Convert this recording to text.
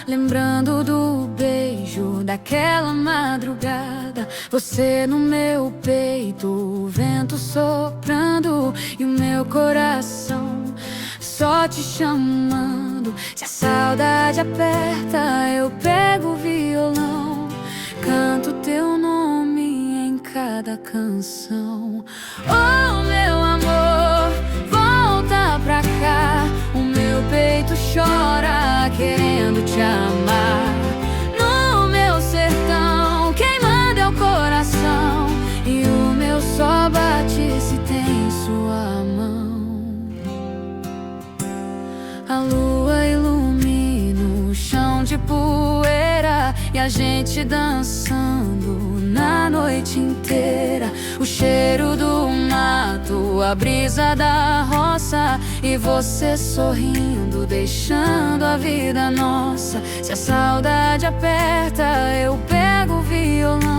lembrando do beijo daquela madrugada. Você no meu peito, o vento soprando e o meu coração só te chamando. Se a saudade aperta, eu pego o violão, canto teu nome em cada canção. Oh, meu amor, volta pra cá. O meu peito chora querendo te amar. No meu sertão, quem manda é o coração, e o meu só bate se tem sua mão. A lua ilumina o chão de poeira e a gente dançando na noite inteira. O cheiro do mato, a brisa da roça e você sorrindo, deixando a vida nossa. Se a saudade aperta, eu pego o violão,